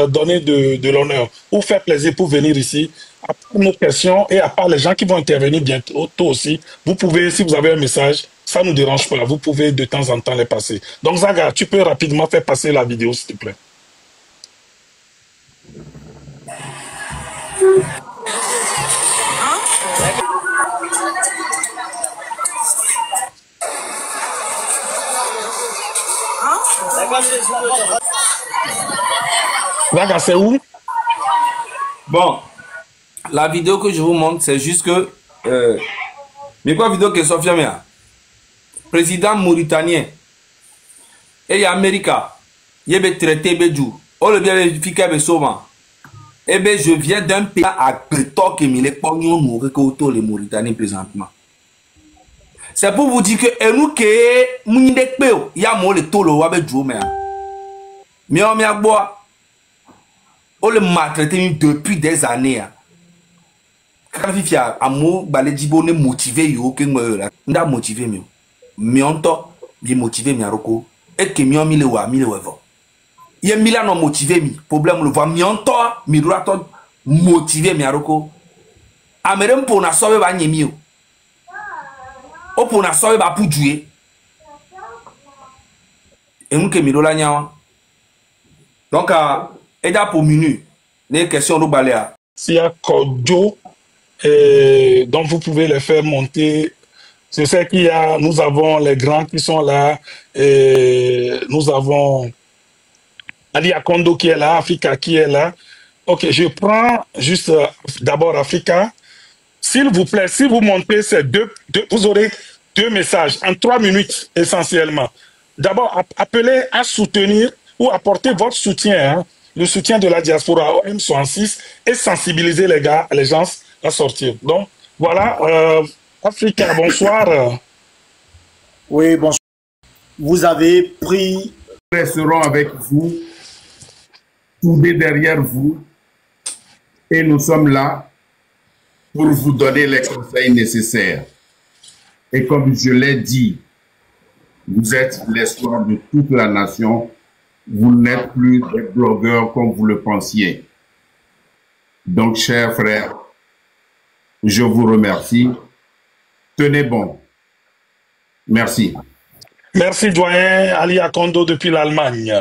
donner de l'honneur ou faire plaisir pour venir ici, à part nos questions et à part les gens qui vont intervenir bientôt aussi, vous pouvez, si vous avez un message, ça ne nous dérange pas, vous pouvez de temps en temps les passer. Donc Zaga, tu peux rapidement faire passer la vidéo, s'il te plaît. Zaga, c'est où? Bon, la vidéo que je vous montre, c'est juste que... mais quoi vidéo que Sofia Mea? Président mauritanien. Et América. Il y a traité Bédou. On le bien vérifié be souvent. Eh bien, je viens d'un pays à Bétok et Mille Pognon nourri que autour les Mauritaniens présentement. C'est pour vous dire que nous que Mounidek Peo, il y a mon le tolo avec Djou mais on m'a bois. On le maltraité depuis des années. Quand il y a un mot, Balédibo ne motivé yo que moi là, motivé mieux. Mais on t'a bien motivé mi aroko et que mi on mi le wa mi le wevo. Il y a mila non motivé mi problème le voit mi on t'a mi doit motivé mi aroko. Amerem pour na sauver ba nyemi o. O pour na sauver ba pour jouer. Et nous que mi dola nyawa. Donc aida pour minute les questions de baléa. S'il y a Kodjo, donc vous pouvez les faire monter. Je sais qu'il y a, nous avons les grands qui sont là, et nous avons Ali Akondo qui est là, Africa qui est là. Ok, je prends juste d'abord Africa. S'il vous plaît, si vous montez ces deux, vous aurez 2 messages en 3 minutes essentiellement. D'abord, appelez à soutenir ou apporter votre soutien, hein, le soutien de la diaspora au M66 et sensibiliser les gens à sortir. Donc, voilà. Africa, bonsoir. Oui, bonsoir. Vous avez pris... Nous resterons avec vous, tournés derrière vous, et nous sommes là pour vous donner les conseils nécessaires. Et comme je l'ai dit, vous êtes l'espoir de toute la nation. Vous n'êtes plus des blogueurs comme vous le pensiez. Donc, chers frères, je vous remercie. Tenez bon. Merci. Merci, doyen Ali Akondo depuis l'Allemagne.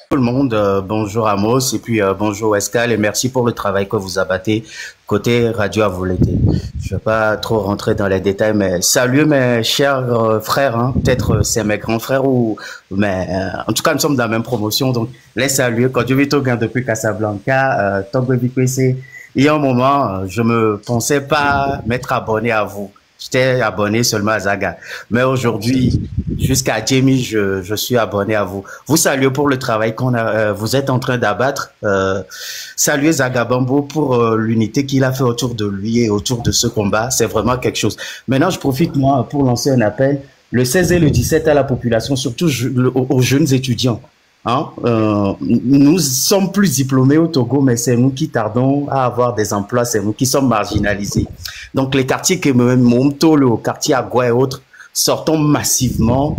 Tout le monde, bonjour Amos et puis bonjour Escal et merci pour le travail que vous abattez côté Radio Avolété. Je ne vais pas trop rentrer dans les détails, mais salut mes chers frères, hein. Peut-être c'est mes grands frères ou... Mais en tout cas, nous sommes dans la même promotion, donc les saluer. Quand je vis tout depuis Casablanca, il y a un moment, je me pensais pas m'être abonné à vous. J'étais abonné seulement à Zaga. Mais aujourd'hui, jusqu'à Jamie, je suis abonné à vous. Vous saluez pour le travail vous êtes en train d'abattre. Saluez Zaga Bambo pour l'unité qu'il a fait autour de lui et autour de ce combat. C'est vraiment quelque chose. Maintenant, je profite, moi, pour lancer un appel. Le 16 et le 17 à la population, surtout aux jeunes étudiants. Hein? Nous sommes plus diplômés au Togo, mais c'est nous qui tardons à avoir des emplois, c'est nous qui sommes marginalisés. Donc les quartiers que Momto, le quartier Agua et autres, sortons massivement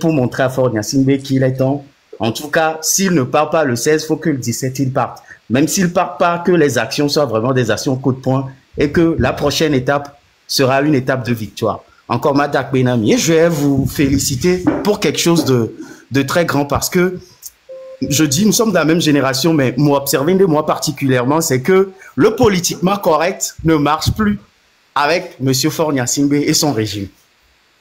pour montrer à Fort Gnassingbé qu'il est temps. En tout cas, s'il ne part pas le 16, il faut que le 17 il parte. Même s'il ne part pas, que les actions soient vraiment des actions coup de poing et que la prochaine étape sera une étape de victoire. Encore Madak Benami. Et je vais vous féliciter pour quelque chose de très grand parce que je dis, nous sommes de la même génération, mais moi, observez de moi particulièrement, c'est que le politiquement correct ne marche plus avec M. Fort Gnassingbé et son régime.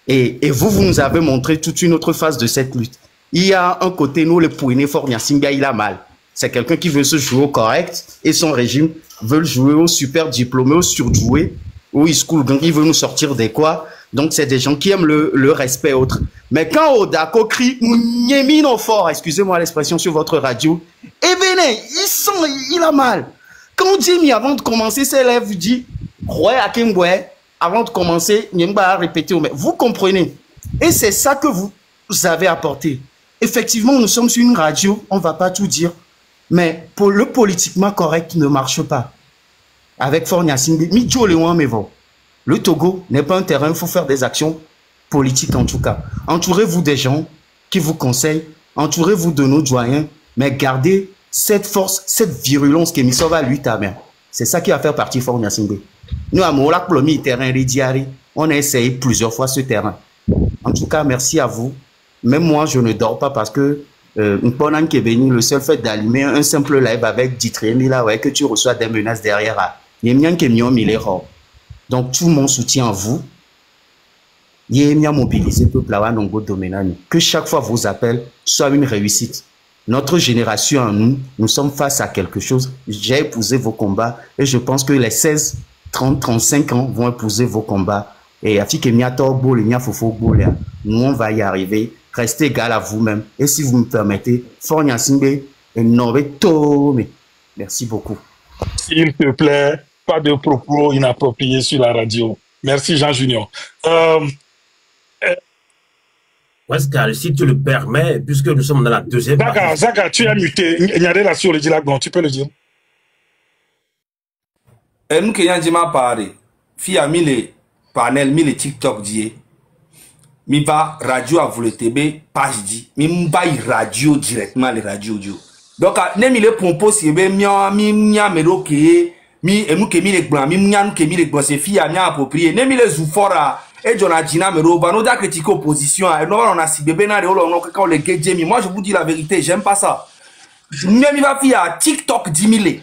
Et vous nous avez montré toute une autre phase de cette lutte. Il y a un côté, nous, le Pouiné Fort Gnassingbé, il a mal. C'est quelqu'un qui veut se jouer au correct et son régime veut le jouer au super diplômé, au surdoué, au school gang, il veut nous sortir des quoi. Donc, c'est des gens qui aiment le respect autre. Mais quand Odako crie Niemino fort, excusez-moi l'expression sur votre radio, eh venez, il a mal. Quand Jimmy, avant de commencer, ses lèvres dit, avant de commencer, Niemba a répété, mais vous comprenez. Et c'est ça que vous avez apporté. Effectivement, nous sommes sur une radio, on ne va pas tout dire. Mais pour le politiquement correct ne marche pas. Avec Fort Gnassingbé, le Togo n'est pas un terrain, il faut faire des actions politiques en tout cas. Entourez-vous des gens qui vous conseillent, entourez-vous de nos doyens, mais gardez cette force, cette virulence que nous sommes à lui, c'est ça qui va faire partie Fort Gnassingbé. Nous, à Moulak, le terrain Ridiari, on a essayé plusieurs fois ce terrain. En tout cas, merci à vous. Même moi, je ne dors pas parce que le seul fait d'allumer un simple live avec Ditremi, là, ouais, que tu reçois des menaces derrière. Donc, tout mon soutien à vous. Que chaque fois vos appels soient une réussite. Notre génération, nous sommes face à quelque chose. J'ai épousé vos combats et je pense que les 16, 30, 35 ans vont épouser vos combats. Et nous, on va y arriver. Restez égal à vous-même. Et si vous me permettez, Fort Gnassingbé et Tome. Merci beaucoup. S'il te plaît, pas de propos inappropriés sur la radio. Merci Jean Junior. Pascal, si tu le permets, puisque nous sommes dans la deuxième partie. Zaga, tu as muté. Il y a des là sur le dialogue, tu peux le dire. Nous qui avons parlé, fille a mis les panels, mis les TikTok dit, mi va radio à vous le TB, page dit, mi va radio directement les radios. Donc, ne mi le pompo si be mi mero ke mi emu ke mi le blanc, mi myan ke mi le blanc, c'est fille a mia approprié, ne mi le zoufora. Et Jonathan Mero, nous a critiqué l'opposition. On a si bébé, on les Jamie. Moi, je vous dis la vérité, j'aime pas ça. Même il va faire TikTok 10 000.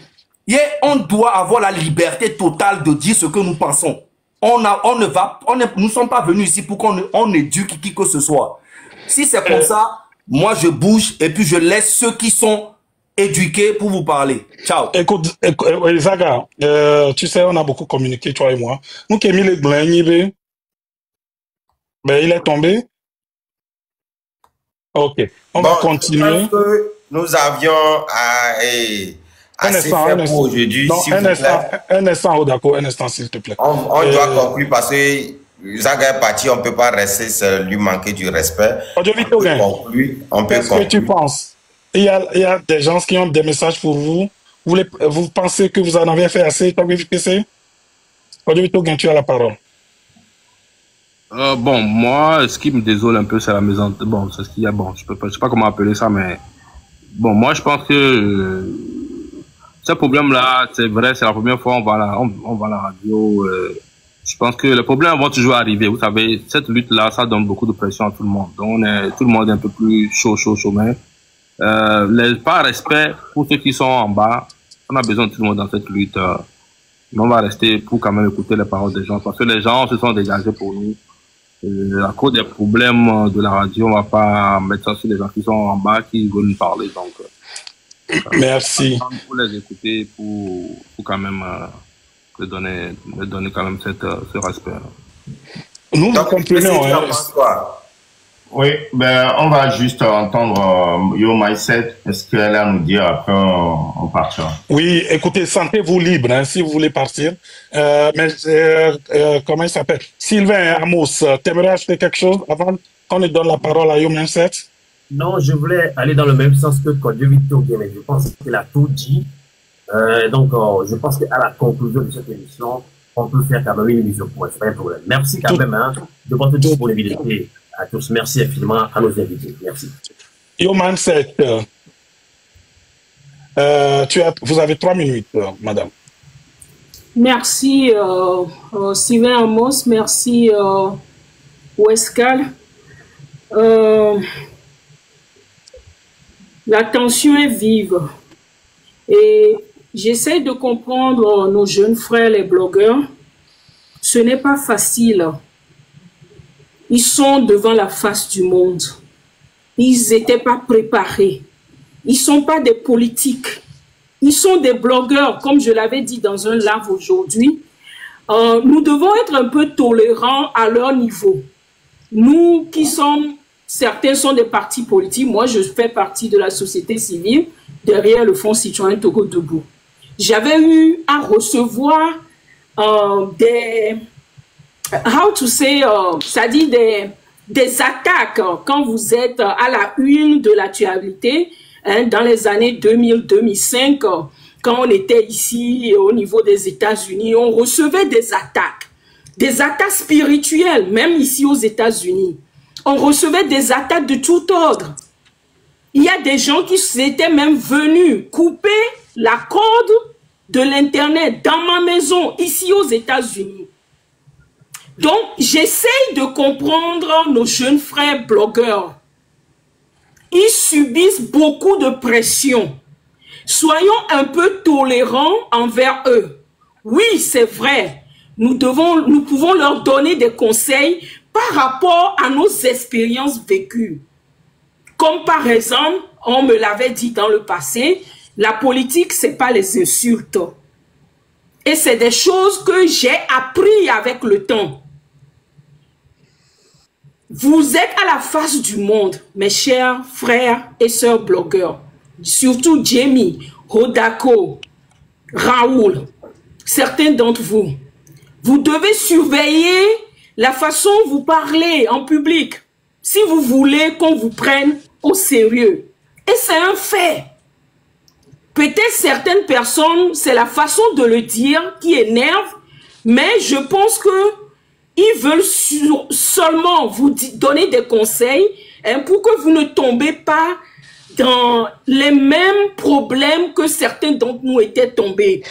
Et on doit avoir la liberté totale de dire ce que nous pensons. Nous ne sommes pas venus ici pour qu'on éduque qui que ce soit. Si c'est comme ça, moi je bouge et puis je laisse ceux qui sont éduqués pour vous parler. Ciao. Écoute Zaga, tu sais, on a beaucoup communiqué, toi et moi. Nous qui mis les blancs, mais il est tombé. Ok, on va continuer. Nous avions assez fait pour aujourd'hui. Un instant, Odako, un instant, s'il te plaît. On doit conclure parce que Zaga est parti, on ne peut pas rester, lui manquer du respect. On peut conclure. Qu'est-ce que tu penses? Il y a des gens qui ont des messages pour vous. Vous pensez que vous en avez fait assez? Aujourd'hui, tu as la parole. Bon, moi, ce qui me désole un peu, c'est la maison. Bon, c'est ce qu'il y a. Bon, je sais pas comment appeler ça, mais bon, moi, je pense que ce problème-là, c'est vrai, c'est la première fois on va à la radio. Je pense que les problèmes vont toujours arriver. Vous savez, cette lutte-là, ça donne beaucoup de pression à tout le monde. Donc, tout le monde est un peu plus chaud, mais par respect pour ceux qui sont en bas, on a besoin de tout le monde dans cette lutte. Mais on va rester pour quand même écouter les paroles des gens, parce que les gens se sont dégagés pour nous. À cause des problèmes de la radio, on va pas mettre ça sur les gens qui sont en bas, qui veulent nous parler. Donc, merci. Pour les écouter, pour quand même me donner quand même ce respect. Nous comprenons. Oui, ben on va juste entendre Yo Mindset. Est-ce qu'elle a à nous dire après on partira? Oui, écoutez, sentez-vous libre hein, si vous voulez partir. Comment il s'appelle? Sylvain Amos, t'aimerais acheter quelque chose avant qu'on ne donne la parole à Yo Mindset? Non, je voulais aller dans le même sens que Kodjo Victor, mais je pense qu'il a tout dit. Je pense qu'à la conclusion de cette émission, on peut faire quand même une émission pour être pas un problème. Merci quand même de votre disponibilité. À tous, merci infiniment à nos invités. Merci. Yo Mindset, vous avez 3 minutes, madame. Merci Sylvain Amos, merci Wescal. La tension est vive et j'essaie de comprendre nos jeunes frères, les blogueurs. Ce n'est pas facile. Ils sont devant la face du monde. Ils n'étaient pas préparés. Ils ne sont pas des politiques. Ils sont des blogueurs, comme je l'avais dit dans un live aujourd'hui. Nous devons être un peu tolérants à leur niveau. Nous qui sommes, certains sont des partis politiques. Moi, je fais partie de la société civile derrière le Fonds citoyen Togo Debout. J'avais eu à recevoir c'est-à-dire des attaques quand vous êtes à la une de l'actualité, hein, dans les années 2000-2005, quand on était ici au niveau des États-Unis, on recevait des attaques spirituelles, même ici aux États-Unis. On recevait des attaques de tout ordre. Il y a des gens qui étaient même venus couper la corde de l'Internet dans ma maison, ici aux États-Unis. Donc, j'essaye de comprendre nos jeunes frères blogueurs. Ils subissent beaucoup de pression. Soyons un peu tolérants envers eux. Oui, c'est vrai. Nous pouvons leur donner des conseils par rapport à nos expériences vécues. Comme par exemple, on me l'avait dit dans le passé, la politique, c'est pas les insultes. Et c'est des choses que j'ai appris avec le temps. Vous êtes à la face du monde, mes chers frères et sœurs blogueurs. Surtout Jamie, Hodako, Raoul, certains d'entre vous. Vous devez surveiller la façon dont vous parlez en public si vous voulez qu'on vous prenne au sérieux. Et c'est un fait. Peut-être certaines personnes, c'est la façon de le dire qui énerve, mais je pense que ils veulent seulement vous donner des conseils pour que vous ne tombez pas dans les mêmes problèmes que certains d'entre nous étaient tombés.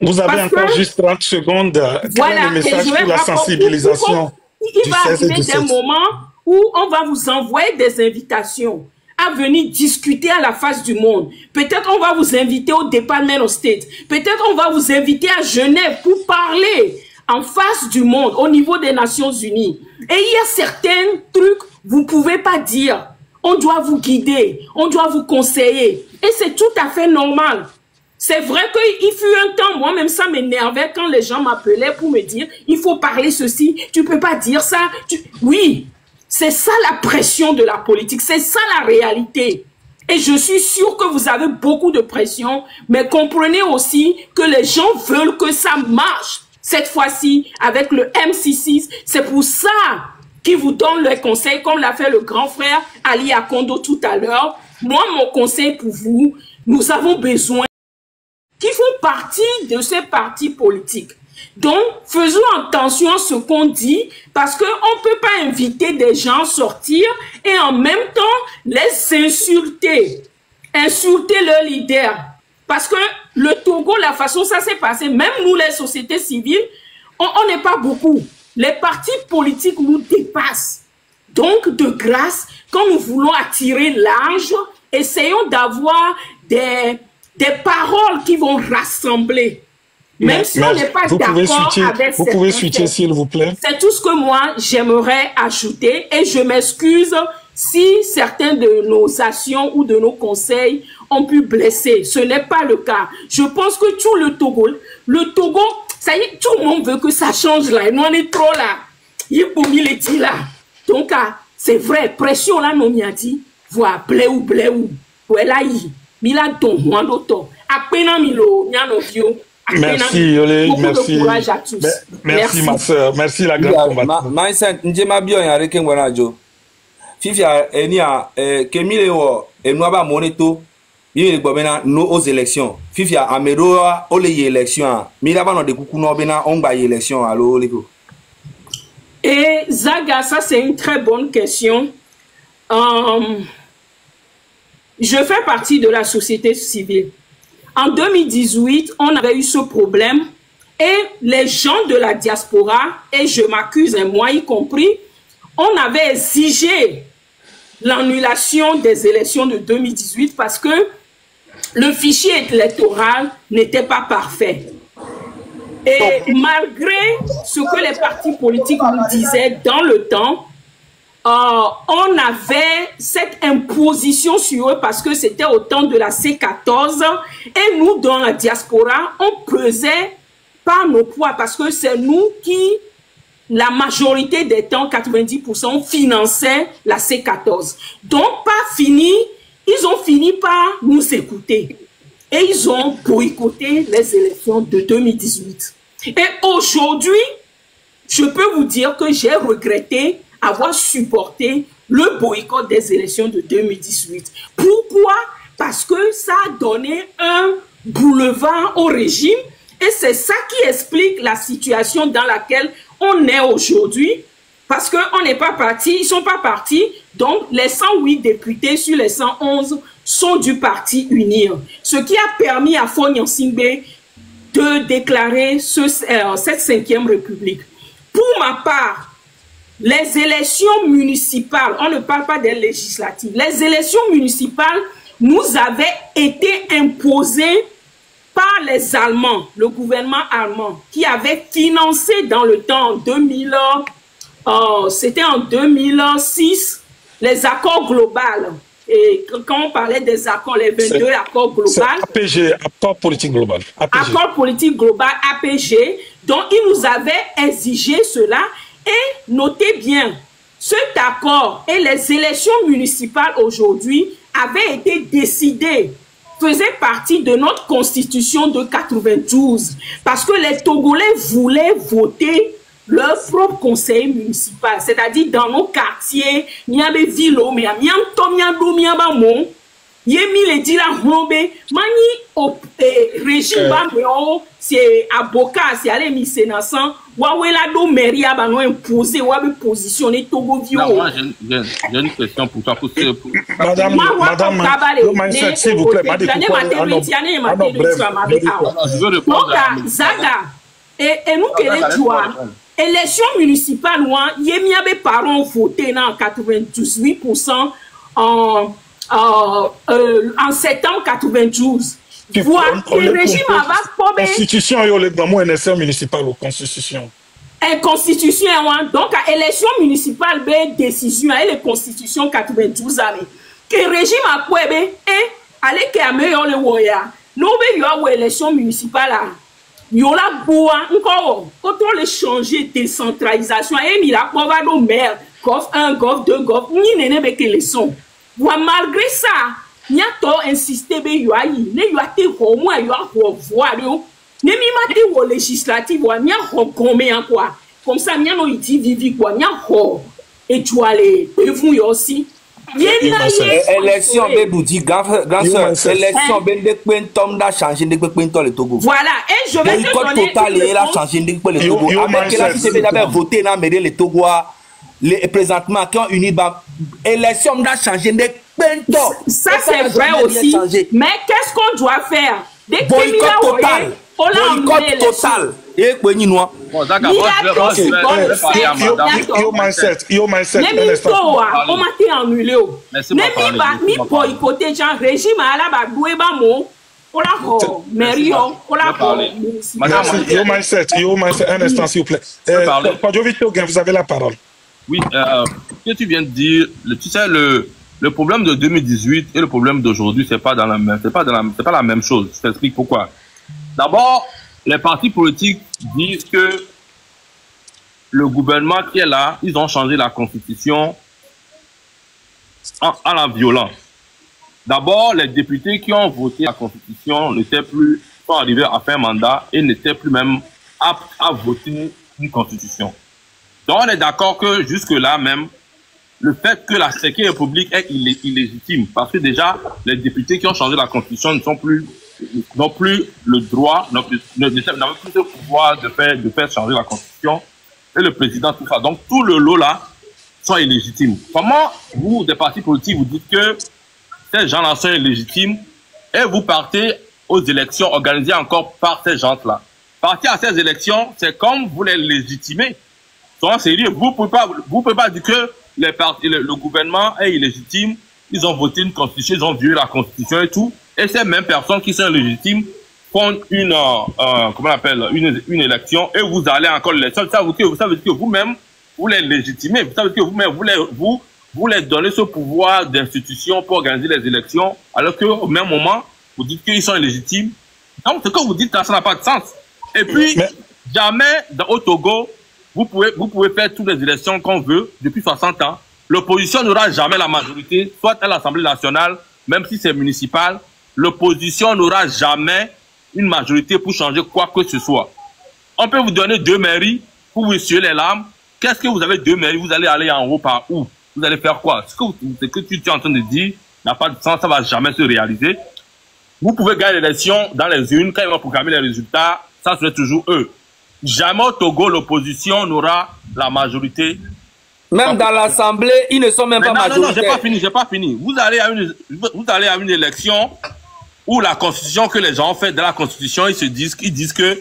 Vous avez encore juste 30 secondes. Quel est le message pour la sensibilisation? Il va arriver des moments où on va vous envoyer des invitations à venir discuter à la face du monde. Peut-être on va vous inviter au Department of State. Peut-être on va vous inviter à Genève pour parler en face du monde, au niveau des Nations Unies. Et il y a certains trucs, vous ne pouvez pas dire. On doit vous guider, on doit vous conseiller. Et c'est tout à fait normal. C'est vrai qu'il fut un temps, moi-même, ça m'énervait quand les gens m'appelaient pour me dire, il faut parler ceci, tu peux pas dire ça. Oui, c'est ça la pression de la politique, c'est ça la réalité. Et je suis sûre que vous avez beaucoup de pression, mais comprenez aussi que les gens veulent que ça marche. Cette fois-ci, avec le MC6, c'est pour ça qu'ils vous donnent les conseils, comme l'a fait le grand frère Ali Akondo tout à l'heure. Moi, mon conseil pour vous, nous avons besoin qui font partie de ces partis politiques. Donc, faisons attention à ce qu'on dit, parce qu'on ne peut pas inviter des gens à sortir et en même temps les insulter. Insulter leur leader. Parce que le Togo, la façon ça s'est passé, même nous les sociétés civiles, on n'est pas beaucoup. Les partis politiques nous dépassent. Donc, de grâce, quand nous voulons attirer large, essayons d'avoir des paroles qui vont rassembler. Même si on n'est pas d'accord avec vous pouvez switcher, s'il vous plaît. C'est tout ce que moi, j'aimerais ajouter. Et je m'excuse si certains de nos actions ou de nos conseils ont pu blesser. Ce n'est pas le cas. Je pense que tout le Togo, ça y est, tout le monde veut que ça change là. Et nous, on est trop là. Il est pour les dit là. Donc, c'est vrai, pression là, nous m'y dit. Voilà, bléou. Voilà, Mila don wandoto. Apena milo, nyano vio. Merci, Yolé, merci. De courage à tous. Merci, ma soeur. Merci, la grande combattante. Mindset, njema bio ya reken wanajo. Fifia, enia, kemile wo, enwaba moneto, yile gbobena no aux élections. Fifia, ameroa, ole y élections. Milaba no de kuku no bena, onba y élections, allo, leko. Et Zaga, ça c'est une très bonne question. Je fais partie de la société civile. En 2018, on avait eu ce problème et les gens de la diaspora, et je m'accuse, moi y compris, on avait exigé l'annulation des élections de 2018 parce que le fichier électoral n'était pas parfait. Et malgré ce que les partis politiques nous disaient dans le temps, on avait cette imposition sur eux parce que c'était au temps de la C14 et nous, dans la diaspora, on pesait par nos poids parce que c'est nous qui, la majorité des temps, 90%, finançait la C14. Donc, ils ont fini par nous écouter et ils ont boycotté les élections de 2018. Et aujourd'hui, je peux vous dire que j'ai regretté avoir supporté le boycott des élections de 2018. Pourquoi? Parce que ça a donné un boulevard au régime et c'est ça qui explique la situation dans laquelle on est aujourd'hui. Parce qu'on n'est pas parti, ils ne sont pas partis Donc, les 108 députés sur les 111 sont du parti UNIR, ce qui a permis à Faure Gnassingbé de déclarer cette 5e République. Pour ma part, les élections municipales, on ne parle pas des législatives, les élections municipales nous avaient été imposées par les Allemands, le gouvernement allemand, qui avait financé dans le temps, c'était en 2006, les accords globaux. Et quand on parlait des accords, les 22 accords globaux. APG, accord politique global. APG. Accord politique global, APG. Donc, ils nous avaient exigé cela. Et notez bien, cet accord et les élections municipales aujourd'hui avaient été décidées, faisaient partie de notre constitution de 92. Parce que les Togolais voulaient voter leur propre conseil municipal, c'est-à-dire dans nos quartiers, il y a des villes, mais il y a des au régime, c'est avocat, c'est aller misé nasan, wawela do mairie a bano imposé, wabe positionner Togo vio. Moi, j'ai une question pour toi. Madame, s'il vous plaît, et nous querons élection municipale, il y a des parents votés dans 98% en septembre 92. Voilà, le régime a constitution et le élection municipale ou constitution. Constitution, donc élection municipale, décision, et les constitutions 92 années. Que régime a quoi, allez que a meilleur le voya. Nous, il y a élection municipale. Il y a la boua, encore, autant le changer, décentralisation, et il y a pas de maire, GOV 1, GOV 2, GOV, ni n'est que les sons. Malgré ça, il y a trop insisté, il y a été au moins, il y a revoir, ne mi mati wo législative, il y a combien quoi. Comme ça, il y a no iti vivi quoi, il y a et tu as les vous aussi. Élection Béboudi, grand soeur, élection Béboudi, a changé de le Togo. Voilà, et je vais te donner total et a changé de le Togo. Avec la CCB d'abord voté dans les Togo, les présentement qui ont uni, élection a changé de ça c'est vrai aussi, mais qu'est-ce qu'on doit faire? Des boycott total. Boycott total. Et quoi ni noir. Yo mindset. On m'a été annulé. Mi boycotter genre régime à la badoué ba mo. On la ho, mairie on la ho. Yo mindset. Un instant s'il vous plaît. Padjovito, vous avez la parole. Oui, ce que tu viens de dire, tu sais le problème de 2018 et le problème d'aujourd'hui, c'est pas la même chose. Je t'explique pourquoi. D'abord, les partis politiques disent que le gouvernement qui est là, ils ont changé la constitution à la violence. D'abord, les députés qui ont voté la constitution sont arrivés à fin mandat et n'étaient plus même aptes à voter une constitution. Donc, on est d'accord que jusque-là même, le fait que la 5e République est illégitime, parce que déjà, les députés qui ont changé la constitution n'ont plus le droit, n'ont plus le pouvoir de faire changer la constitution, et le président, tout ça. Donc, tout le lot là sont illégitimes. Comment vous, des partis politiques, vous dites que ces gens-là sont illégitimes, et vous partez aux élections organisées encore par ces gens-là? Partir à ces élections, c'est comme vous les légitimez. Soyons sérieux, vous pouvez pas dire que le gouvernement est illégitime, ils ont voté une constitution, ils ont violé la constitution et tout, et ces mêmes personnes qui sont légitimes font une élection, et vous allez encore l'élection. Ça veut dire que vous-même, vous les légitimez, ça veut dire que vous-même, vous les donnez ce pouvoir d'institution pour organiser les élections, alors qu'au même moment, vous dites qu'ils sont illégitimes. Donc, ce que vous dites, ça n'a pas de sens. Et puis, jamais au Togo, vous pouvez faire toutes les élections qu'on veut depuis 60 ans. L'opposition n'aura jamais la majorité, soit à l'Assemblée nationale, même si c'est municipal. L'opposition n'aura jamais une majorité pour changer quoi que ce soit. On peut vous donner 2 mairies pour vous essuyer les larmes. Qu'est-ce que vous avez 2 mairies? Vous allez aller en haut par où? Vous allez faire quoi? Ce que tu es en train de dire n'a pas de sens, ça ne va jamais se réaliser. Vous pouvez gagner l'élection dans les urnes, quand ils vont programmer les résultats, ça serait toujours eux. Jamais au Togo, l'opposition n'aura la majorité Même dans l'Assemblée, ils ne sont même pas majoritaires. Non, j'ai pas fini. Vous allez à une élection où la constitution que les gens ont faite dans la constitution, ils disent que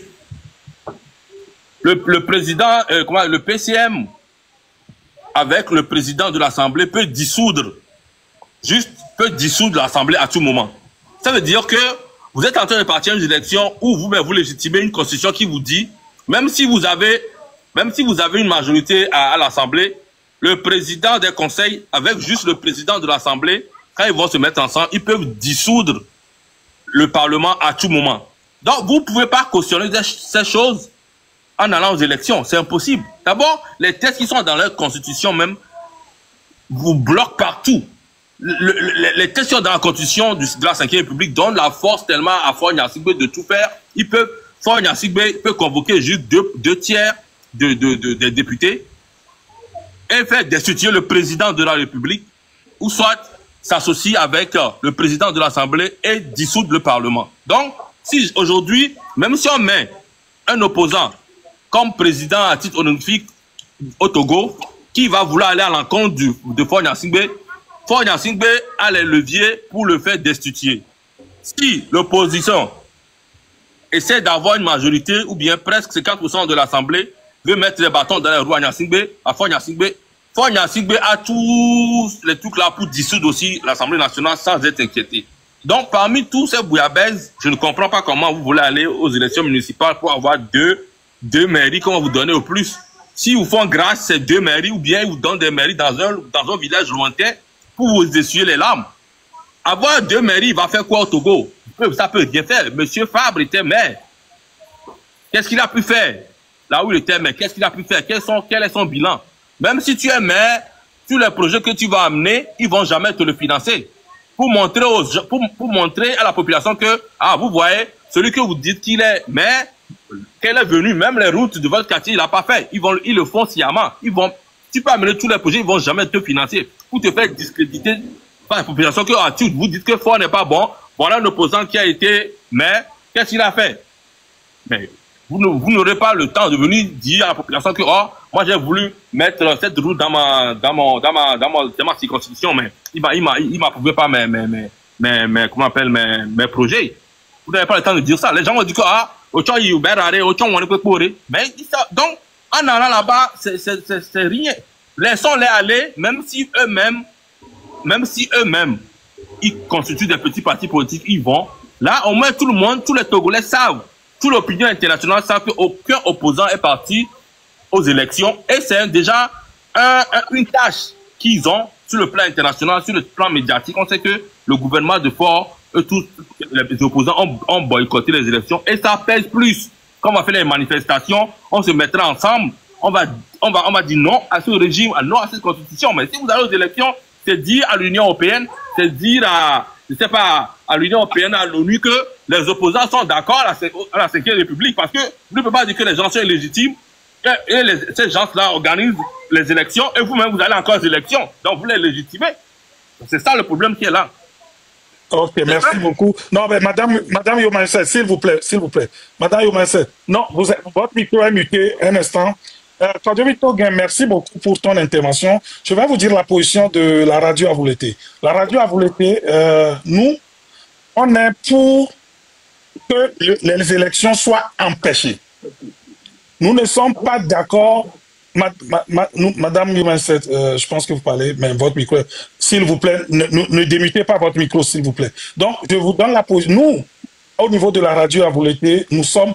le président, le PCM, avec le président de l'Assemblée, peut dissoudre l'Assemblée à tout moment. Ça veut dire que vous êtes en train de partir à une élection où vous légitimez une constitution qui vous dit, même si vous avez une majorité à l'Assemblée, le président des conseils, avec juste le président de l'Assemblée, quand ils vont se mettre ensemble, ils peuvent dissoudre le Parlement à tout moment. Donc, vous ne pouvez pas cautionner ces choses en allant aux élections. C'est impossible. D'abord, les textes qui sont dans leur constitution même vous bloquent partout. Les textes qui sont dans la constitution de la 5e République donnent la force tellement à Faure Gnassingbé de tout faire. Faure Gnassingbé peut convoquer juste deux tiers des députés et faire destituer le président de la République, ou soit s'associer avec le président de l'Assemblée et dissoudre le Parlement. Donc, si aujourd'hui, même si on met un opposant comme président à titre honorifique au Togo, qui va vouloir aller à l'encontre de Faure Gnassingbé a les leviers pour le faire destituer. Si l'opposition essaie d'avoir une majorité, ou bien presque 50% de l'Assemblée, veut mettre les bâtons dans les roues à Faure Gnassingbé a tous les trucs là pour dissoudre aussi l'Assemblée nationale sans être inquiété. Donc, parmi tous ces bouillabaisse, je ne comprends pas comment vous voulez aller aux élections municipales pour avoir deux mairies qu'on va vous donner au plus. Si vous font grâce ces deux mairies, ou bien ils vous donnent des mairies dans un village lointain pour vous essuyer les larmes. Avoir deux mairies, il va faire quoi au Togo? Ça peut rien faire. Monsieur Fabre était maire. Qu'est-ce qu'il a pu faire? Là où il était maire, qu'est-ce qu'il a pu faire? Quel est son bilan? Même si tu es maire, tous les projets que tu vas amener, ils vont jamais te le financer. Pour montrer à la population que, vous voyez, celui que vous dites qu'il est maire, qu'elle est venue, même les routes de votre quartier, il n'a pas fait. Ils le font sciemment. Tu peux amener tous les projets, ils vont jamais te financer. Pour te faire discréditer par la population que, vous dites que Faure n'est pas bon. Voilà un opposant qui a été maire. Qu'est-ce qu'il a fait? Mais vous n'aurez pas le temps de venir dire à la population que, moi j'ai voulu mettre cette route dans ma circonscription, mais il m'approuvait pas mes projets. Vous n'avez pas le temps de dire ça. Les gens vont dire que, mais donc, en allant là-bas, c'est rien. Laissons-les aller, même si eux-mêmes, ils constituent des petits partis politiques, ils vont. Là, au moins tout le monde, tous les Togolais savent, toute l'opinion internationale savent qu'aucun opposant est parti aux élections. Et c'est déjà une tâche qu'ils ont sur le plan international, sur le plan médiatique. On sait que le gouvernement de Faure, tous les opposants ont boycotté les élections. Et ça pèse plus. Quand on va faire les manifestations, on se mettra ensemble. On va dire non à ce régime, non à cette constitution. Mais si vous allez aux élections, c'est dire à l'Union européenne, c'est dire à l'Union européenne, à l'ONU que les opposants sont d'accord à la 5e République. Parce que vous ne pouvez pas dire que les gens sont illégitimes et ces gens-là organisent les élections et vous-même vous allez encore aux élections. Donc vous les légitimez. C'est ça le problème qui est là. Ok, merci beaucoup. Non, mais Madame Yomaïse, s'il vous plaît. Madame Yomaïse, non, votre micro est muté, un instant. Claudio Victor Guin, merci beaucoup pour ton intervention. Je vais vous dire la position de la radio Avoulété. La radio Avoulété, nous, on est pour que les élections soient empêchées. Nous ne sommes pas d'accord. Madame Yomaïse, je pense que vous parlez, mais votre micro, s'il vous plaît, ne démutez pas votre micro, s'il vous plaît. Donc, je vous donne la position. Nous, au niveau de la radio Avoulété, nous sommes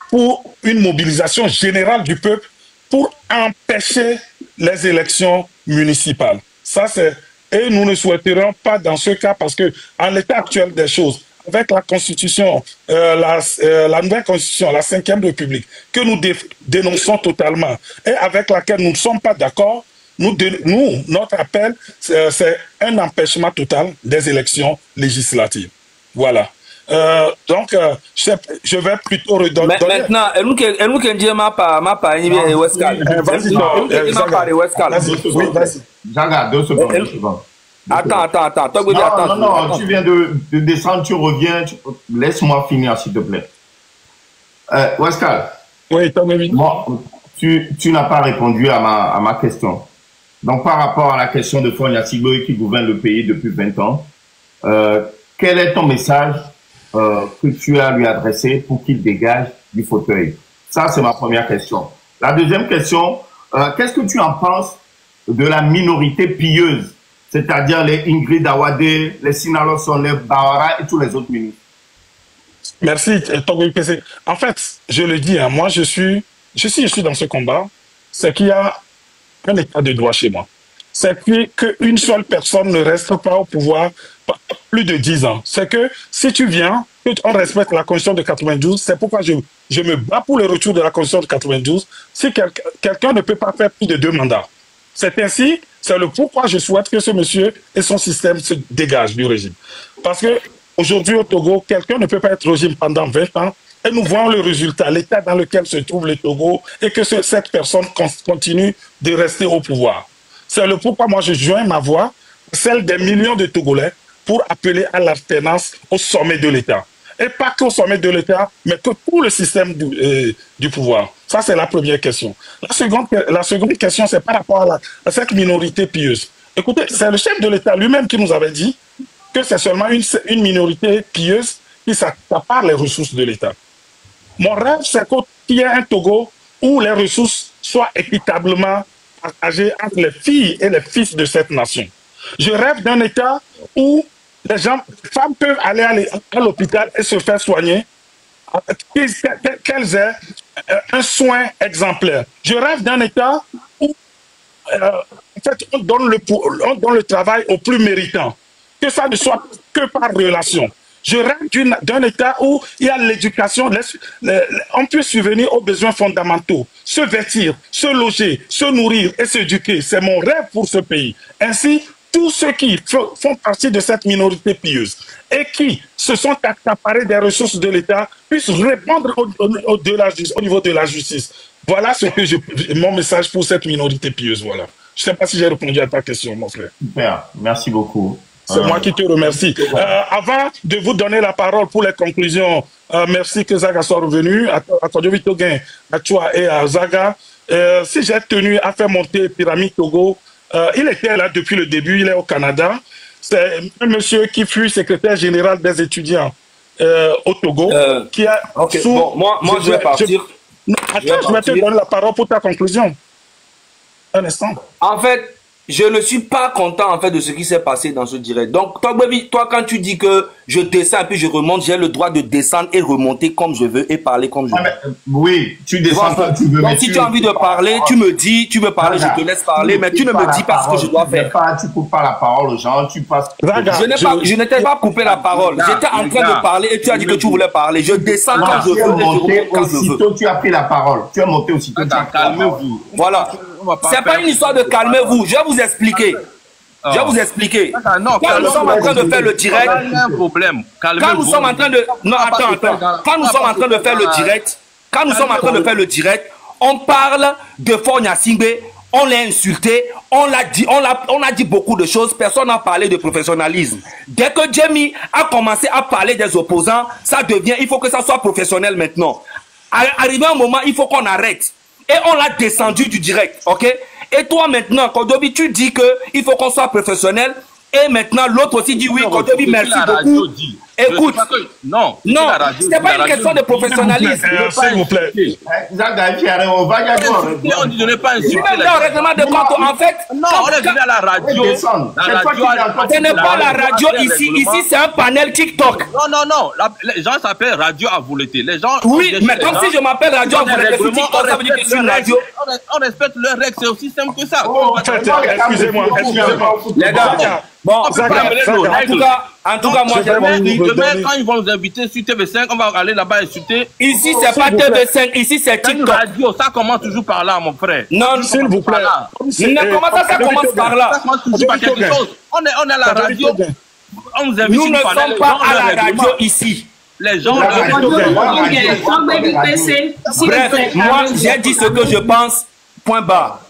pour une mobilisation générale du peuple pour empêcher les élections municipales. Ça, c'est... Et nous ne souhaiterons pas dans ce cas parce que, en l'état actuel des choses, avec la Constitution, la nouvelle Constitution, la 5e République, que nous dénonçons totalement et avec laquelle nous ne sommes pas d'accord, notre appel, c'est un empêchement total des élections législatives. Voilà. Donc, je vais plutôt redonner... Maintenant, nous qui disons ma part, Wescal. Vas-y, vas-y. J'en 2 secondes. Attends. Non, tu viens de descendre, tu reviens. Laisse-moi finir, s'il te plaît. Wescal. Oui, tu n'as pas répondu à ma question. Donc, par rapport à la question de Faure Gnassingbé qui gouverne le pays depuis 20 ans, quel est ton message que tu as à lui adresser pour qu'il dégage du fauteuil? Ça, c'est ma première question. La deuxième question, qu'est-ce que tu en penses de la minorité pieuse, c'est-à-dire les Ingrid Awadé, les Sinalo Sonle Bawara et tous les autres ministres? Merci, Togo IPC. En fait, je le dis, hein, moi, je suis dans ce combat, c'est qu'il y a un état de droit chez moi. C'est qu'une seule personne ne reste pas au pouvoir plus de 10 ans. C'est que si tu viens, on respecte la Constitution de 92, c'est pourquoi je me bats pour le retour de la Constitution de 92, si quelqu'un ne peut pas faire plus de 2 mandats. C'est ainsi, c'est le pourquoi je souhaite que ce monsieur et son système se dégagent du régime. Parce que aujourd'hui au Togo, quelqu'un ne peut pas être régime pendant 20 ans et nous voyons le résultat, l'état dans lequel se trouve le Togo et que cette personne continue de rester au pouvoir. C'est le pourquoi moi je joins ma voix, celle des millions de Togolais, pour appeler à l'alternance au sommet de l'État. Et pas qu'au sommet de l'État, mais que tout le système du pouvoir. Ça, c'est la première question. La seconde question, c'est par rapport à cette minorité pieuse. Écoutez, c'est le chef de l'État lui-même qui nous avait dit que c'est seulement une minorité pieuse qui s'accapare les ressources de l'État. Mon rêve, c'est qu'il y ait un Togo où les ressources soient équitablement partagées entre les filles et les fils de cette nation. Je rêve d'un État où les femmes peuvent aller à l'hôpital et se faire soigner, qu'elles aient un soin exemplaire. Je rêve d'un État où en fait, on donne le travail aux plus méritants, que ça ne soit que par relation. Je rêve d'un État où il y a l'éducation, on peut subvenir aux besoins fondamentaux, se vêtir, se loger, se nourrir et s'éduquer. C'est mon rêve pour ce pays. Ainsi, tous ceux qui font partie de cette minorité pieuse et qui se sont accaparés des ressources de l'État puissent répondre au niveau de la justice. Voilà mon message pour cette minorité pieuse. Voilà. Je ne sais pas si j'ai répondu à ta question, mon frère. Super, merci beaucoup. C'est moi qui te remercie. Avant de vous donner la parole pour les conclusions, merci que Zaga soit revenu, à Kodjovi Toguin, à toi et à Zaga. Si j'ai tenu à faire monter Pyramide Togo, il était là depuis le début, il est au Canada. C'est un monsieur qui fut secrétaire général des étudiants au Togo. Qui a bon, moi je vais partir. Je vais te donner la parole pour ta conclusion. Un instant. En fait, je ne suis pas content en fait de ce qui s'est passé dans ce direct. Donc, toi, quand tu dis que je descends et puis je remonte, j'ai le droit de descendre et remonter comme je veux et parler comme je veux. Oui, tu descends quand tu veux. Donc, si tu as envie de parler, tu me dis, tu veux parler, je te laisse parler, mais tu ne me dis pas ce que je dois faire. Tu ne coupes pas la parole aux gens, tu passes. Je n'étais pas coupé la parole. J'étais en train de parler et tu as dit que tu voulais parler. Je descends quand je veux et je remonte quand je veux. Aussitôt, tu as pris la parole. Tu as monté aussitôt. Calmez-vous. Voilà. C'est pas une histoire de calmez-vous. Je vais vous expliquer. Je vais vous expliquer. Quand nous sommes en train de faire le direct, quand nous sommes en train de, non, attends. Quand nous sommes en train de faire le direct, on parle de Faure Gnassingbé, on l'a insulté, on a dit beaucoup de choses. Personne n'a parlé de professionnalisme. Dès que Jamie a commencé à parler des opposants, ça devient, il faut que ça soit professionnel maintenant. Arrivé un moment, il faut qu'on arrête. Et on l'a descendu du direct, ok? Et toi maintenant, Kodjovi, tu dis qu'il faut qu'on soit professionnel. Et maintenant, l'autre aussi dit oui, Kodjovi, merci beaucoup. Écoute, non, c'est pas une question de professionnalisme. S'il vous plaît. On dit de ne pas insulter. Même dans le règlement de compte, en fait. Non, on est venu à la radio. Ce n'est pas la radio ici. Ici, c'est un panel TikTok. Non. Les gens s'appellent Radio à Vouleté. Les gens. Oui, mais comme si je m'appelle Radio à Vouleté sur TikTok, ça veut dire que je suis une radio. On respecte leurs règles, c'est aussi simple que ça. Excusez-moi. Les gars, bon, en tout cas, moi, demain, quand ils vont nous inviter sur TV5, on va aller là-bas insulter. Ici, c'est pas TV5, ici, c'est TikTok. Radio, ça commence toujours par là, mon frère. Non, s'il vous plaît. Ça commence par là. Ça commence toujours par quelque chose. On est à la radio. On nous invite. Nous ne sommes pas à la radio ici. Les gens. Bref, moi, j'ai dit ce que je pense. Point barre.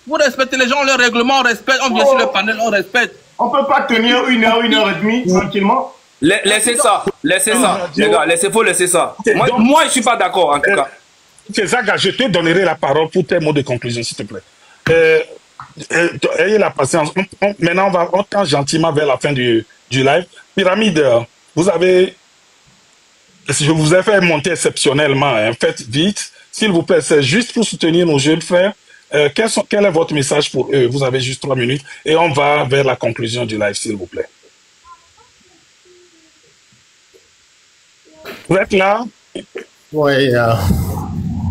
Vous respectez les gens, leur règlement, on respecte. On vient sur le panel, on respecte. On ne peut pas tenir 1 heure, 1 heure et demie tranquillement. Laissez ça, les gars, laissez ça. Moi, je ne suis pas d'accord, en tout cas. Zaga, je te donnerai la parole pour tes mots de conclusion, s'il te plaît. Ayez la patience. Maintenant, on tend gentiment vers la fin du live. Pyramide, vous avez... Je vous ai fait monter exceptionnellement. Hein. Faites vite. S'il vous plaît, c'est juste pour soutenir nos jeunes frères. Quel est votre message pour eux? Vous avez juste 3 minutes et on va vers la conclusion du live, s'il vous plaît. Vous êtes là? Oui,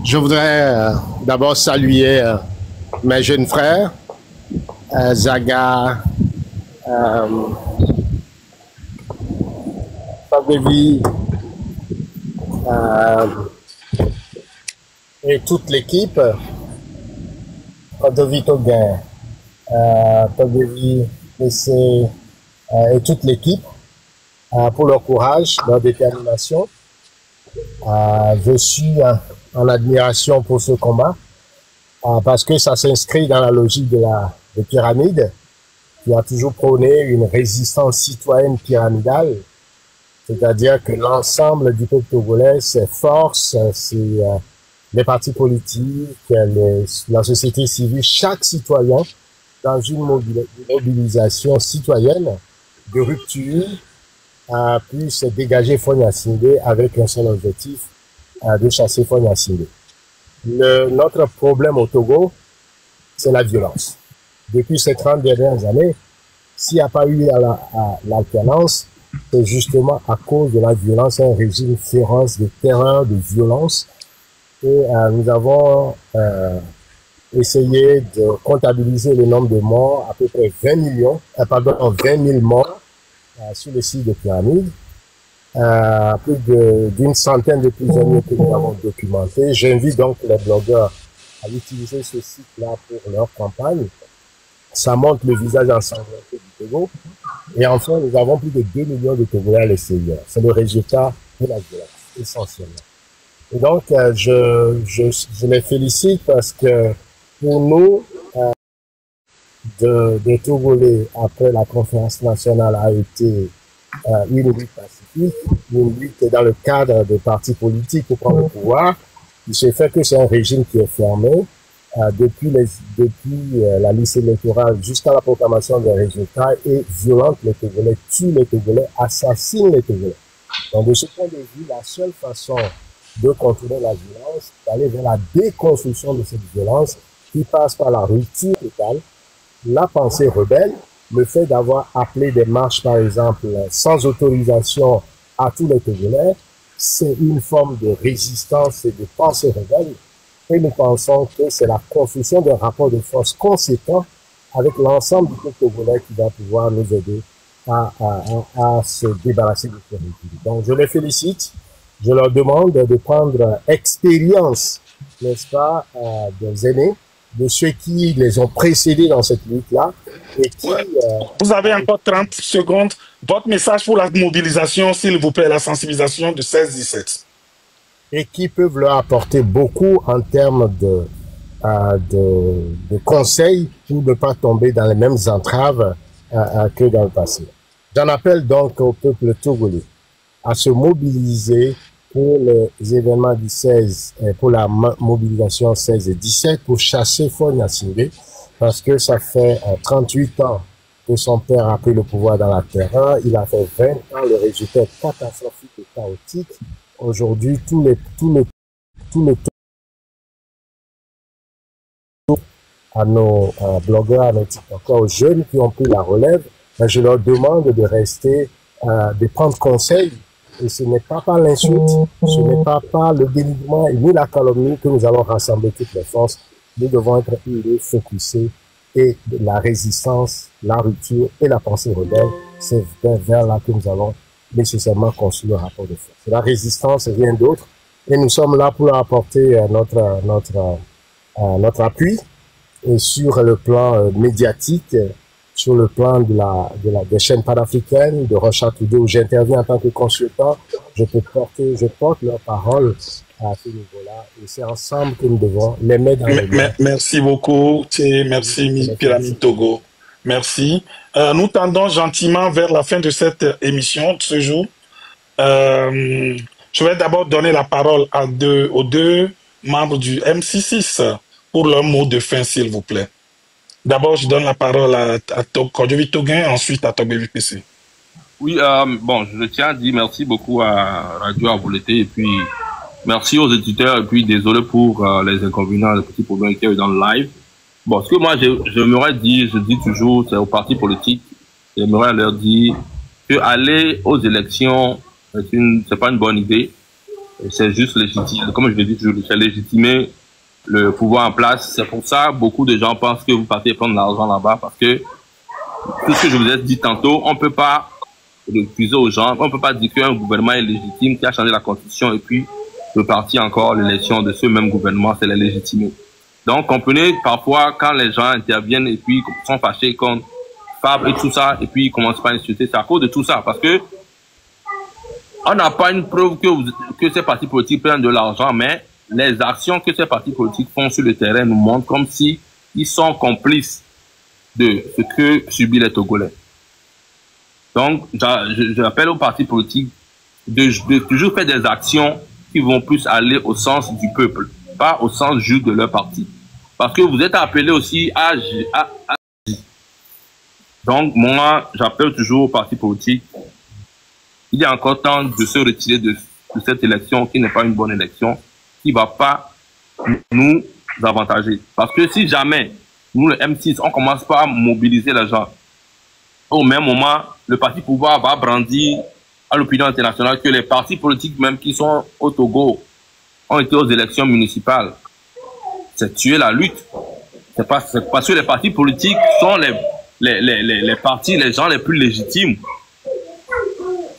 je voudrais d'abord saluer mes jeunes frères, Zaga, Fabevi, et toute l'équipe, David Auguin, Fabevi, et toute l'équipe pour leur courage, leur détermination. Je suis en admiration pour ce combat parce que ça s'inscrit dans la logique de pyramide qui a toujours prôné une résistance citoyenne pyramidale, c'est-à-dire que l'ensemble du peuple togolais, ses forces, les partis politiques, la société civile, chaque citoyen dans une mobilisation citoyenne de rupture puisse dégager Fogna Singbe avec un seul objectif, de chasser Fogna Singbe. Notre problème au Togo, c'est la violence. Depuis ces 30 dernières années, s'il n'y a pas eu l'alternance, c'est justement à cause de la violence, un régime féroce de terreur, de violence. Et nous avons essayé de comptabiliser le nombre de morts, à peu près 20 000 morts sur le site de Pyramide. Plus d'une centaine de prisonniers que nous avons documentés. J'invite donc les blogueurs à utiliser ce site-là pour leur campagne. Ça montre le visage ensanglanté du Togo. Et enfin, nous avons plus de 2 millions de Togolais à l'extérieur. C'est le résultat de la violence, essentiellement. Et donc, je les félicite parce que pour nous, des Togolais, après la conférence nationale, a été une lutte pacifique, une lutte dans le cadre des partis politiques pour prendre le pouvoir. Il se fait que c'est un régime qui est fermé. Depuis la liste électorale jusqu'à la proclamation des résultats et violente les Togolais, tue les Togolais, assassine les Togolais. Donc de ce point de vue, la seule façon de contrôler la violence, d'aller vers la déconstruction de cette violence qui passe par la rupture totale, la pensée rebelle, le fait d'avoir appelé des marches, par exemple, sans autorisation à tous les Togolais, c'est une forme de résistance et de pensée rebelle. Et nous pensons que c'est la construction d'un rapport de force conséquent avec l'ensemble du peuple togolais qui va pouvoir nous aider à se débarrasser de ce régime. Donc, je les félicite. Je leur demande de prendre expérience, n'est-ce pas, des aînés, de ceux qui les ont précédés dans cette lutte-là. Et qui, vous avez encore 30 secondes. Votre message pour la mobilisation, s'il vous plaît, la sensibilisation de 16-17. Et qui peuvent leur apporter beaucoup en termes de conseils pour ne pas tomber dans les mêmes entraves que dans le passé. J'en appelle donc au peuple togolais à se mobiliser pour les événements du 16, pour la mobilisation 16 et 17 pour chasser Fogna Singbe parce que ça fait 38 ans que son père a pris le pouvoir dans la terreur. Il a fait 20 ans, le résultat est catastrophique et chaotique. Aujourd'hui, tous les à nos blogueurs, à nos TikTokers, aux jeunes qui ont pris la relève, je leur demande de rester, de prendre conseil. Et ce n'est pas par l'insulte, ce n'est pas par le dénigrement ni la calomnie que nous allons rassembler toutes les forces. Nous devons être unis, focusés, et la résistance, la rupture et la pensée rebelle, c'est vers là que nous allons nécessairement construire le rapport de force. La résistance et rien d'autre. Et nous sommes là pour apporter notre appui et sur le plan médiatique, sur le plan des chaînes panafricaines, de Rocha Today, où j'interviens en tant que consultant. Je porte leur parole à ce niveau-là. Et c'est ensemble que nous devons les mettre dans les mains. Merci beaucoup. Merci, Pyramide Togo. Merci. Nous tendons gentiment vers la fin de cette émission de ce jour. Je vais d'abord donner la parole aux deux membres du MC6 pour leur mot de fin, s'il vous plaît. D'abord, je donne la parole à Kodjovi Toguin, ensuite à Togbe VPC. Oui, bon, je tiens à dire merci beaucoup à Radio Avouleté et puis merci aux éditeurs et puis désolé pour les inconvénients, les petits problèmes qu'il y a eu dans le live. Bon, ce que moi j'aimerais dire, je dis toujours, c'est aux partis politiques, j'aimerais leur dire que aller aux élections, c'est pas une bonne idée. C'est juste légitime, comme je l'ai dit toujours, c'est légitimer le pouvoir en place. C'est pour ça beaucoup de gens pensent que vous partez prendre l'argent là-bas parce que tout ce que je vous ai dit tantôt, on peut pas refuser aux gens, on peut pas dire qu'un gouvernement est légitime qui a changé la constitution et puis repartir encore l'élection de ce même gouvernement, c'est la légitimer. Donc, comprenez parfois quand les gens interviennent et puis sont fâchés contre Fab et tout ça, et puis ils commencent pas à insulter, c'est à cause de tout ça, parce que on n'a pas une preuve que ces partis politiques prennent de l'argent, mais les actions que ces partis politiques font sur le terrain nous montrent comme si ils sont complices de ce que subissent les Togolais. Donc, j'appelle aux partis politiques de toujours faire des actions qui vont plus aller au sens du peuple, pas au sens juste de leur parti. Parce que vous êtes appelés aussi à agir. Donc, moi, j'appelle toujours aux partis politiques. Il est encore temps de se retirer de cette élection qui n'est pas une bonne élection, qui ne va pas nous avantager. Parce que si jamais, nous, le M6, on ne commence pas à mobiliser les gens, au même moment, le parti pouvoir va brandir à l'opinion internationale que les partis politiques même qui sont au Togo ont été aux élections municipales. C'est tuer la lutte. C'est parce que les partis politiques sont les partis, les gens les plus légitimes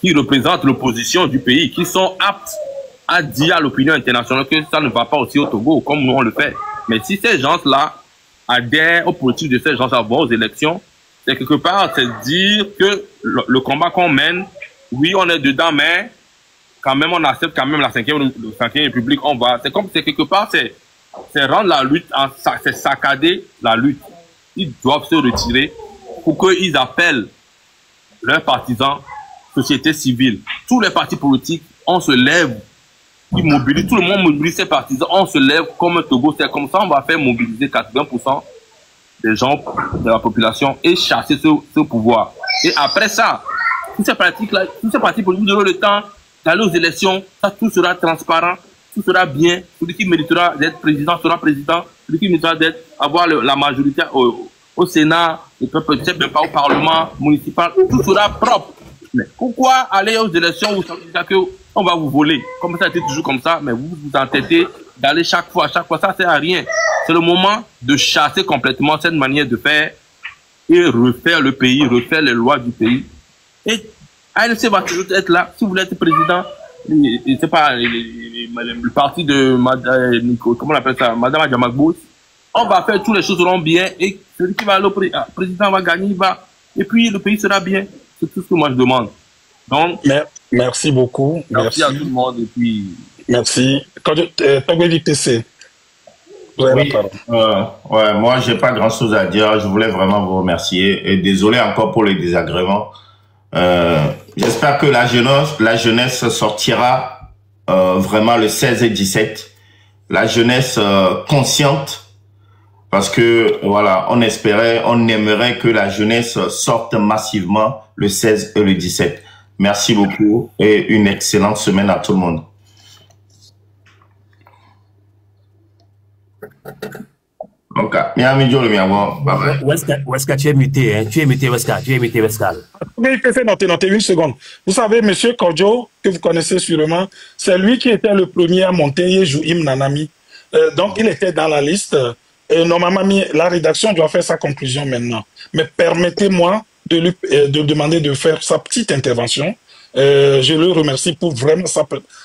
qui représentent l'opposition du pays, qui sont aptes à dire à l'opinion internationale que ça ne va pas aussi au Togo, comme nous on le fait. Mais si ces gens-là adhèrent aux politiques de ces gens-là aux élections, c'est quelque part, c'est dire que le combat qu'on mène, oui, on est dedans, mais quand même, on accepte quand même la 5e République, on va. C'est comme, c'est quelque part, c'est rendre la lutte, c'est saccader la lutte. Ils doivent se retirer pour qu'ils appellent leurs partisans, société civile. Tous les partis politiques, on se lève, ils mobilisent, tout le monde mobilise ses partisans, on se lève comme un Togo. C'est comme ça, on va faire mobiliser 80% des gens de la population et chasser ce pouvoir. Et après ça, tous ces partis politiques auront le temps d'aller aux élections, ça tout sera transparent, tout sera bien. Celui qui méritera d'être président sera président, celui qui méritera d'avoir la majorité au Sénat, peut-être même pas au Parlement municipal, tout sera propre. Mais pourquoi aller aux élections où vous savez déjà qu'on va vous voler? Comme ça a été toujours comme ça, mais vous vous entêtez d'aller chaque fois, ça sert à rien. C'est le moment de chasser complètement cette manière de faire et refaire le pays, refaire les lois du pays. Et ANC va toujours être là. Si vous voulez être président, c'est pas le parti de comment on appelle ça, Madame Adjamagbous, on va faire toutes les choses seront bien et celui qui va aller au président va gagner, et puis le pays sera bien. C'est tout ce que moi je demande. Donc, merci beaucoup. Merci à tout le monde et puis. Merci. Togbe VPC. Oui, moi, j'ai pas grand chose à dire. Je voulais vraiment vous remercier et désolé encore pour les désagréments. J'espère que la jeunesse sortira vraiment le 16 et 17. La jeunesse consciente, parce que voilà, on aimerait que la jeunesse sorte massivement le 16 et le 17. Merci beaucoup et une excellente semaine à tout le monde. Ok. Weska, tu es muté, hein? Tu es muté, Weska. Oui, notez une seconde. Vous savez, monsieur Kodjo, que vous connaissez sûrement, c'est lui qui était le premier à monter Yejouim Nanami. Donc, il était dans la liste. Et normalement, la rédaction doit faire sa conclusion maintenant. Mais permettez-moi de lui demander de faire sa petite intervention. Je le remercie pour vraiment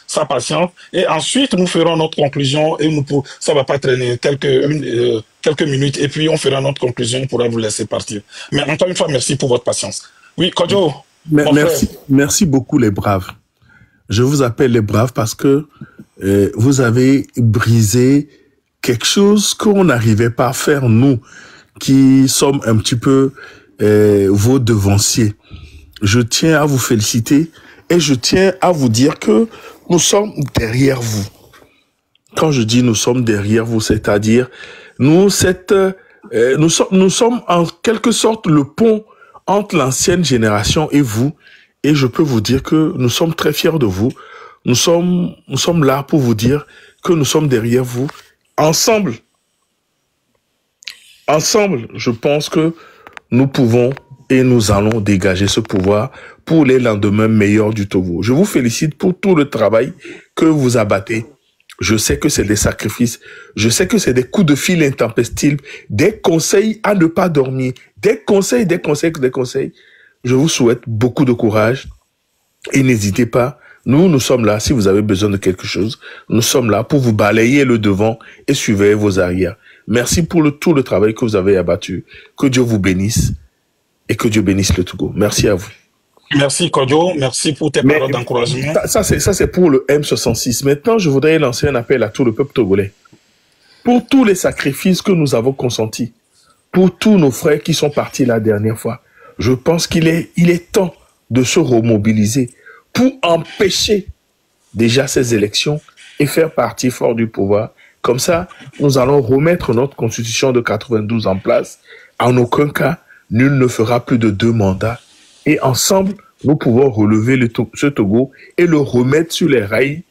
sa patience. Et ensuite, nous ferons notre conclusion et ça va pas traîner quelques minutes. Et puis, on fera notre conclusion. On pourra vous laisser partir. Mais encore une fois, merci pour votre patience. Oui, Kodjo. Merci beaucoup, les braves. Je vous appelle les braves parce que vous avez brisé quelque chose qu'on n'arrivait pas à faire, nous, qui sommes un petit peu vos devanciers. Je tiens à vous féliciter et je tiens à vous dire que nous sommes derrière vous. Quand je dis nous sommes derrière vous, c'est-à-dire nous, cette nous sommes en quelque sorte le pont entre l'ancienne génération et vous. Et je peux vous dire que nous sommes très fiers de vous. Nous sommes là pour vous dire que nous sommes derrière vous. Ensemble, je pense que nous pouvons et nous allons dégager ce pouvoir pour les lendemains meilleurs du Togo. Je vous félicite pour tout le travail que vous abattez. Je sais que c'est des sacrifices. Je sais que c'est des coups de fil intempestifs, des conseils à ne pas dormir, des conseils. Je vous souhaite beaucoup de courage et n'hésitez pas. Nous sommes là. Si vous avez besoin de quelque chose, nous sommes là pour vous balayer le devant et surveiller vos arrières. Merci pour tout le travail que vous avez abattu. Que Dieu vous bénisse et que Dieu bénisse le Togo. Merci à vous. Merci Kodjo, merci pour tes paroles d'encouragement. Ça c'est pour le M66. Maintenant, je voudrais lancer un appel à tout le peuple togolais. Pour tous les sacrifices que nous avons consentis, pour tous nos frères qui sont partis la dernière fois, je pense qu'il est temps de se remobiliser pour empêcher déjà ces élections et faire partie fort du pouvoir. Comme ça, nous allons remettre notre constitution de 92 en place. En aucun cas, nul ne fera plus de 2 mandats. Et ensemble, nous pouvons relever ce Togo et le remettre sur les rails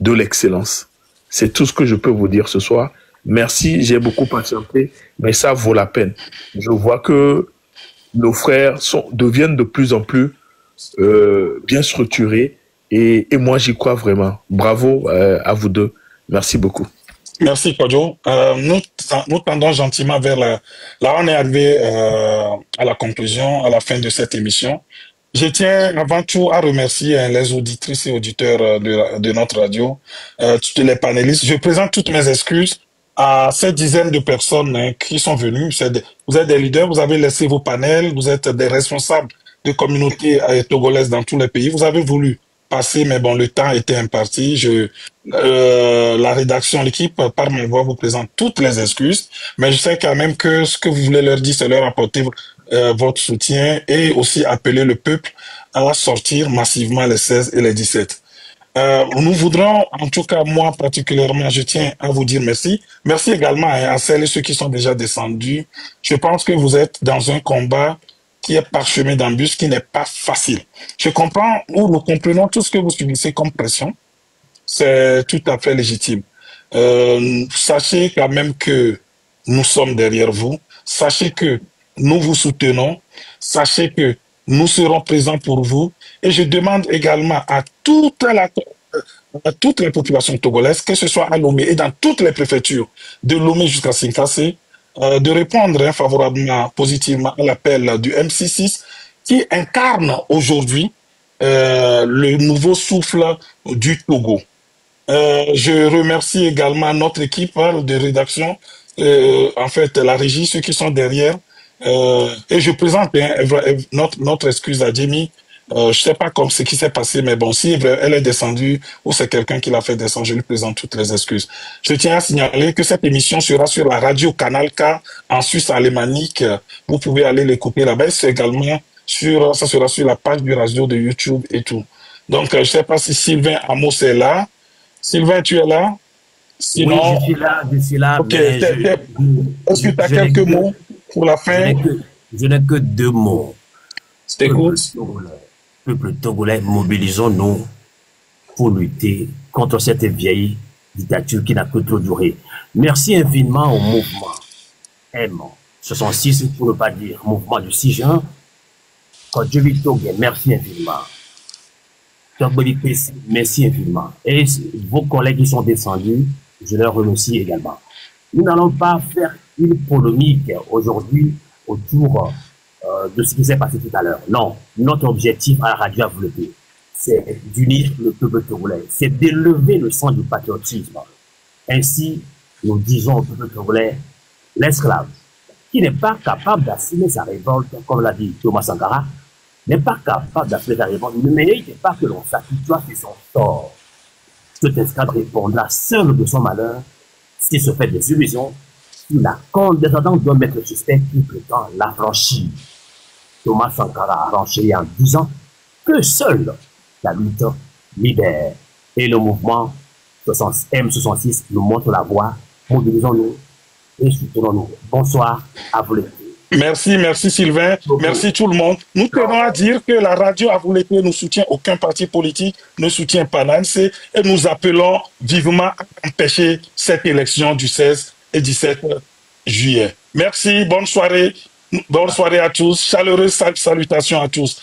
de l'excellence. C'est tout ce que je peux vous dire ce soir. Merci, j'ai beaucoup patienté, mais ça vaut la peine. Je vois que nos frères deviennent de plus en plus bien structurés et moi j'y crois vraiment. Bravo à vous deux. Merci beaucoup. Merci Kodjo. Nous tendons gentiment vers Là, on est arrivé à la conclusion, à la fin de cette émission. Je tiens avant tout à remercier les auditrices et auditeurs de notre radio, tous les panélistes. Je présente toutes mes excuses à cette dizaine de personnes qui sont venues. Vous êtes des leaders, vous avez laissé vos panels, vous êtes des responsables de communautés togolaises dans tous les pays. Vous avez voulu passer, mais bon, le temps était imparti. La rédaction, l'équipe, par ma voix, vous présente toutes les excuses, mais je sais quand même que ce que vous voulez leur dire, c'est leur apporter votre soutien et aussi appeler le peuple à sortir massivement les 16 et les 17. Nous voudrons, en tout cas moi particulièrement, je tiens à vous dire merci. Merci également à celles et ceux qui sont déjà descendus. Je pense que vous êtes dans un combat qui est parsemé d'embûches, qui n'est pas facile. Je comprends, nous comprenons tout ce que vous subissez comme pression. C'est tout à fait légitime. Sachez quand même que nous sommes derrière vous. Sachez que nous vous soutenons. Sachez que nous serons présents pour vous. Et je demande également à toute la population togolaise, que ce soit à Lomé et dans toutes les préfectures, de Lomé jusqu'à Sinkassé, de répondre favorablement, positivement à l'appel du M66 qui incarne aujourd'hui le nouveau souffle du Togo. Je remercie également notre équipe de rédaction, en fait la régie, ceux qui sont derrière. Et je présente notre excuse à Jamie. Je sais pas comme ce qui s'est passé, mais bon, si elle est descendue ou c'est quelqu'un qui l'a fait descendre, je lui présente toutes les excuses. Je tiens à signaler que cette émission sera sur la radio Canal K en Suisse alémanique. Vous pouvez aller l'écouter là-bas. C'est également ça sera sur la page du radio de YouTube et tout. Donc, je sais pas si Sylvain Amos est là. Sylvain, tu es là? Sinon, oui, je suis là. Ok, est-ce que tu as quelques mots pour la fin? Je n'ai que 2 mots. C'était cool. Peuple togolais, mobilisons-nous pour lutter contre cette vieille dictature qui n'a que trop duré. Merci infiniment au mouvement M66, pour ne pas dire mouvement du 6 juin. Kodjo Togué, merci infiniment. Merci infiniment. Et vos collègues qui sont descendus, je leur remercie également. Nous n'allons pas faire une polémique aujourd'hui autour de ce qui s'est passé tout à l'heure. Non, notre objectif à la radio Avouleté, c'est d'unir le peuple togolais, c'est d'élever le sang du patriotisme. Ainsi, nous disons au peuple togolais, l'esclave, qui n'est pas capable d'assumer sa révolte, comme l'a dit Thomas Sankara, n'est pas capable d'assumer sa révolte, ne mérite pas que l'on s'appuie sur son sort. Cet esclave répondra seul de son malheur, s'il se fait des illusions, si la condescendance doit mettre le suspect qui prétend l'affranchir. Thomas Sankara a renchéri en disant que seule la lutte libère. Et le mouvement M66 nous montre la voie. Mobilisons-nous et soutenons-nous. Bonsoir à vous les deux. Merci, merci Sylvain, merci tout le monde. Nous tenons à dire que la radio à vous l'été ne soutient aucun parti politique, ne soutient pas l'ANC et nous appelons vivement à empêcher cette élection du 16 et 17 juillet. Merci, bonne soirée à tous, chaleureuse salutations à tous.